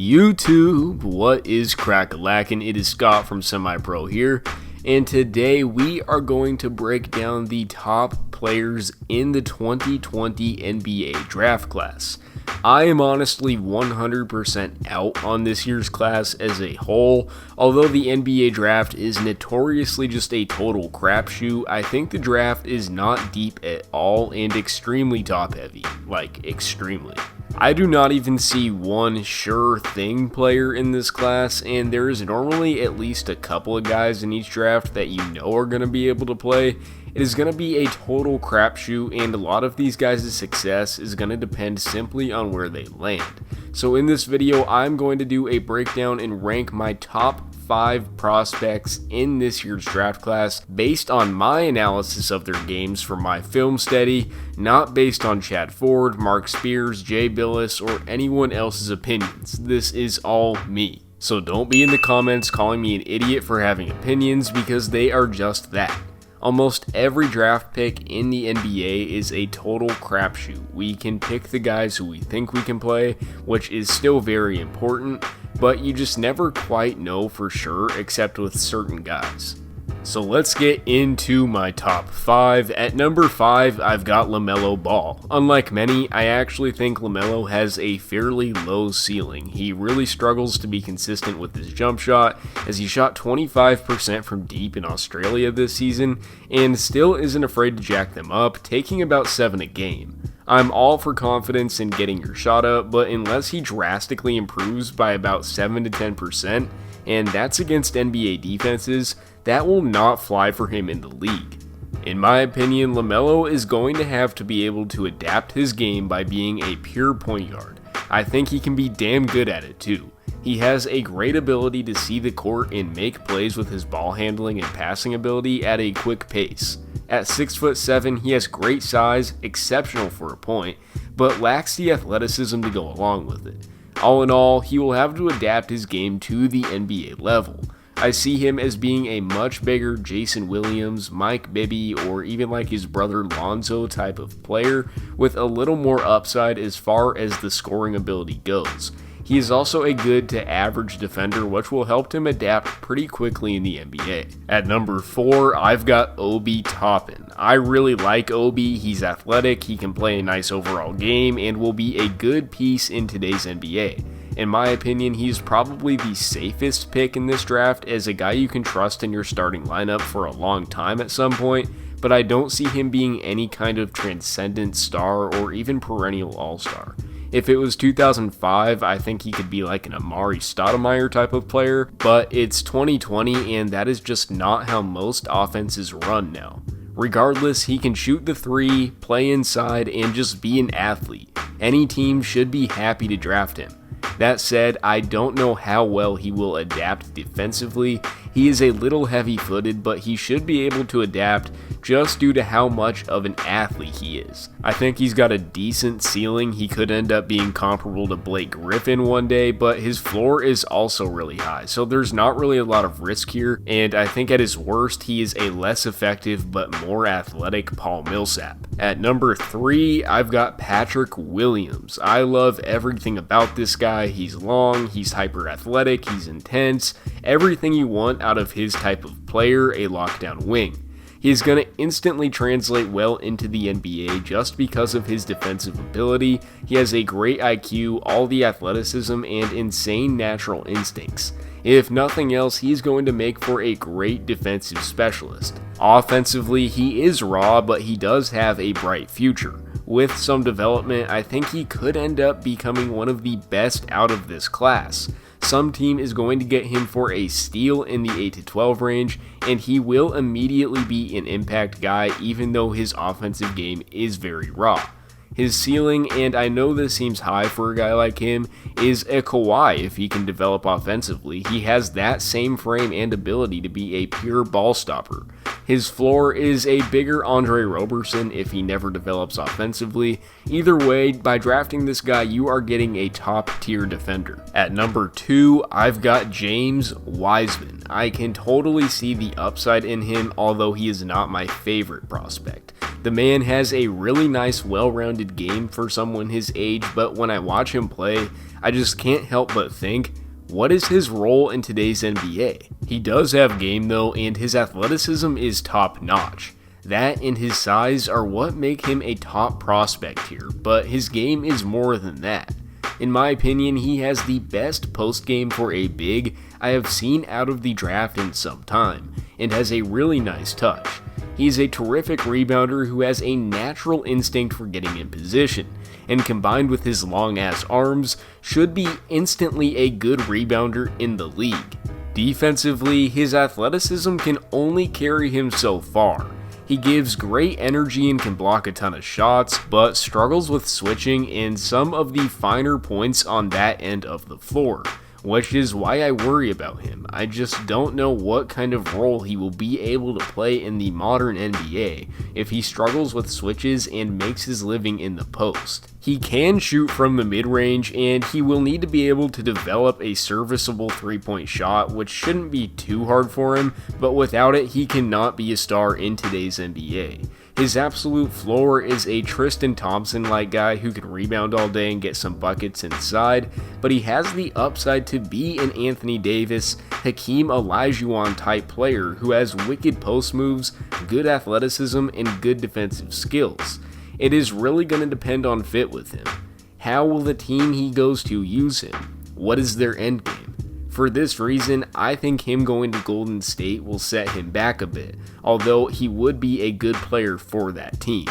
YouTube, what is crack-a-lackin'? It is Scott from SemiPro here, and today we are going to break down the top players in the 2020 NBA draft class. I am honestly 100% out on this year's class as a whole. Although the NBA draft is notoriously just a total crapshoot, I think the draft is not deep at all and extremely top-heavy, like extremely. I do not even see one sure thing player in this class, and there is normally at least a couple of guys in each draft that you know are going to be able to play. It is going to be a total crapshoot, and a lot of these guys' success is going to depend simply on where they land. So in this video, I'm going to do a breakdown and rank my top 5 prospects in this year's draft class based on my analysis of their games from my film study, not based on Chad Ford, Mark Spears, Jay Billis, or anyone else's opinions. This is all me. So don't be in the comments calling me an idiot for having opinions, because they are just that. Almost every draft pick in the NBA is a total crapshoot. We can pick the guys who we think we can play, which is still very important, but you just never quite know for sure except with certain guys. So let's get into my top 5. At number 5, I've got Lamelo Ball. Unlike many, I actually think Lamelo has a fairly low ceiling. He really struggles to be consistent with his jump shot, as he shot 25% from deep in Australia this season, and still isn't afraid to jack them up, taking about 7 a game. I'm all for confidence in getting your shot up, but unless he drastically improves by about 7 to 10%, and that's against NBA defenses, that will not fly for him in the league. In my opinion, Lamelo is going to have to be able to adapt his game by being a pure point guard. I think he can be damn good at it too. He has a great ability to see the court and make plays with his ball handling and passing ability at a quick pace. At 6'7", he has great size, exceptional for a point, but lacks the athleticism to go along with it. All in all, he will have to adapt his game to the NBA level. I see him as being a much bigger Jason Williams, Mike Bibby, or even like his brother Lonzo type of player, with a little more upside as far as the scoring ability goes. He is also a good to average defender, which will help him adapt pretty quickly in the NBA. At number 4, I've got Obi Toppin. I really like Obi. He's athletic, he can play a nice overall game, and will be a good piece in today's NBA. In my opinion, he's probably the safest pick in this draft as a guy you can trust in your starting lineup for a long time at some point, but I don't see him being any kind of transcendent star or even perennial all-star. If it was 2005, I think he could be like an Amari Stoudemire type of player, but it's 2020 and that is just not how most offenses run now. Regardless, he can shoot the 3, play inside, and just be an athlete. Any team should be happy to draft him. That said, I don't know how well he will adapt defensively. He is a little heavy-footed, but he should be able to adapt just due to how much of an athlete he is. I think he's got a decent ceiling. He could end up being comparable to Blake Griffin one day, but his floor is also really high, so there's not really a lot of risk here, and I think at his worst, he is a less effective but more athletic Paul Millsap. At number 3, I've got Patrick Williams. I love everything about this guy. He's long, he's hyper athletic, he's intense, everything you want out of his type of player, a lockdown wing. He's going to instantly translate well into the NBA just because of his defensive ability. He has a great IQ, all the athleticism, and insane natural instincts. If nothing else, he's going to make for a great defensive specialist. Offensively, he is raw, but he does have a bright future. With some development, I think he could end up becoming one of the best out of this class. Some team is going to get him for a steal in the 8 to 12 range, and he will immediately be an impact guy even though his offensive game is very raw. His ceiling, and I know this seems high for a guy like him, is a Kawhi if he can develop offensively. He has that same frame and ability to be a pure ball stopper. His floor is a bigger Andre Roberson if he never develops offensively. Either way, by drafting this guy, you are getting a top-tier defender. At number 2, I've got James Wiseman. I can totally see the upside in him, although he is not my favorite prospect. The man has a really nice, well-rounded game for someone his age, but when I watch him play, I just can't help but think, what is his role in today's NBA? He does have game though, and his athleticism is top notch. That and his size are what make him a top prospect here, but his game is more than that. In my opinion, he has the best post game for a big I have seen out of the draft in some time, and has a really nice touch. He's a terrific rebounder who has a natural instinct for getting in position, and combined with his long ass arms, should be instantly a good rebounder in the league. Defensively, his athleticism can only carry him so far. He gives great energy and can block a ton of shots, but struggles with switching and some of the finer points on that end of the floor, which is why I worry about him. I just don't know what kind of role he will be able to play in the modern NBA if he struggles with switches and makes his living in the post. He can shoot from the mid-range, and he will need to be able to develop a serviceable three-point shot, which shouldn't be too hard for him, but without it, he cannot be a star in today's NBA. His absolute floor is a Tristan Thompson-like guy who can rebound all day and get some buckets inside, but he has the upside to be an Anthony Davis, Hakeem Olajuwon type player who has wicked post moves, good athleticism, and good defensive skills. It is really going to depend on fit with him. How will the team he goes to use him? What is their end game? For this reason, I think him going to Golden State will set him back a bit, although he would be a good player for that team.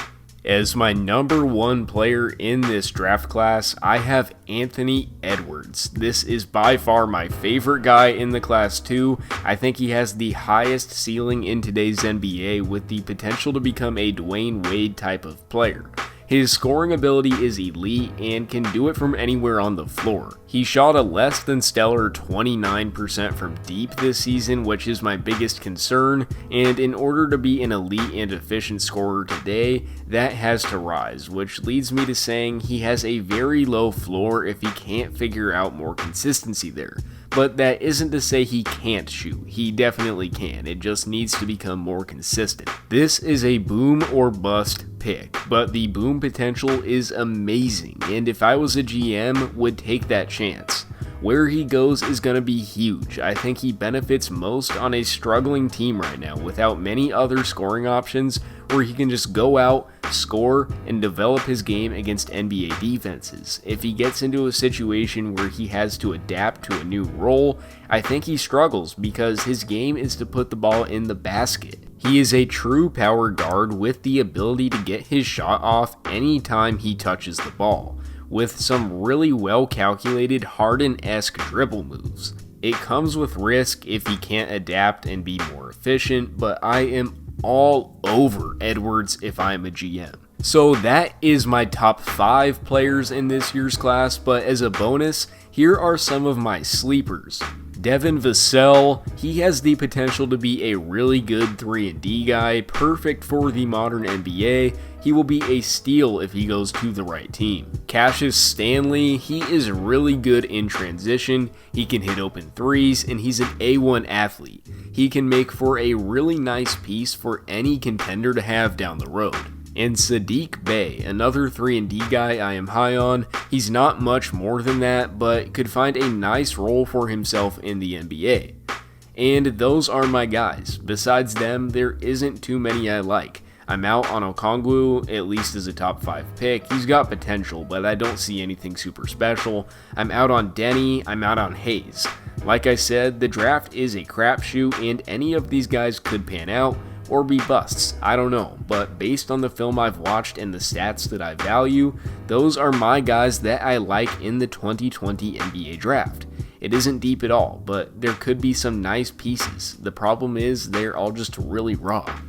As my number one player in this draft class, I have Anthony Edwards. This is by far my favorite guy in the class too. I think he has the highest ceiling in today's NBA with the potential to become a Dwayne Wade type of player. His scoring ability is elite and can do it from anywhere on the floor. He shot a less than stellar 29% from deep this season, which is my biggest concern, and in order to be an elite and efficient scorer today, that has to rise, which leads me to saying he has a very low floor if he can't figure out more consistency there. But that isn't to say he can't shoot. He definitely can. It just needs to become more consistent. This is a boom or bust pick, but the boom potential is amazing, and if I was a GM, would take that chance. Where he goes is going to be huge. I think he benefits most on a struggling team right now without many other scoring options, where he can just go out, score, and develop his game against NBA defenses. If he gets into a situation where he has to adapt to a new role, I think he struggles because his game is to put the ball in the basket. He is a true power guard with the ability to get his shot off anytime he touches the ball, with some really well calculated Harden-esque dribble moves. It comes with risk if he can't adapt and be more efficient, but I am all over Edwards if I'm a GM. So that is my top 5 players in this year's class, but as a bonus, here are some of my sleepers. Devin Vassell, he has the potential to be a really good 3-and-D guy, perfect for the modern NBA. He will be a steal if he goes to the right team. Cassius Stanley, he is really good in transition, he can hit open threes, and he's an A1 athlete. He can make for a really nice piece for any contender to have down the road. And Sadiq Bey, another 3-and-D guy I am high on. He's not much more than that, but could find a nice role for himself in the NBA. And those are my guys. Besides them, there isn't too many I like. I'm out on Okongwu, at least as a top 5 pick. He's got potential, but I don't see anything super special. I'm out on Denny, I'm out on Hayes. Like I said, the draft is a crapshoot, and any of these guys could pan out or be busts, I don't know, but based on the film I've watched and the stats that I value, those are my guys that I like in the 2020 NBA draft. It isn't deep at all, but there could be some nice pieces. The problem is they're all just really raw.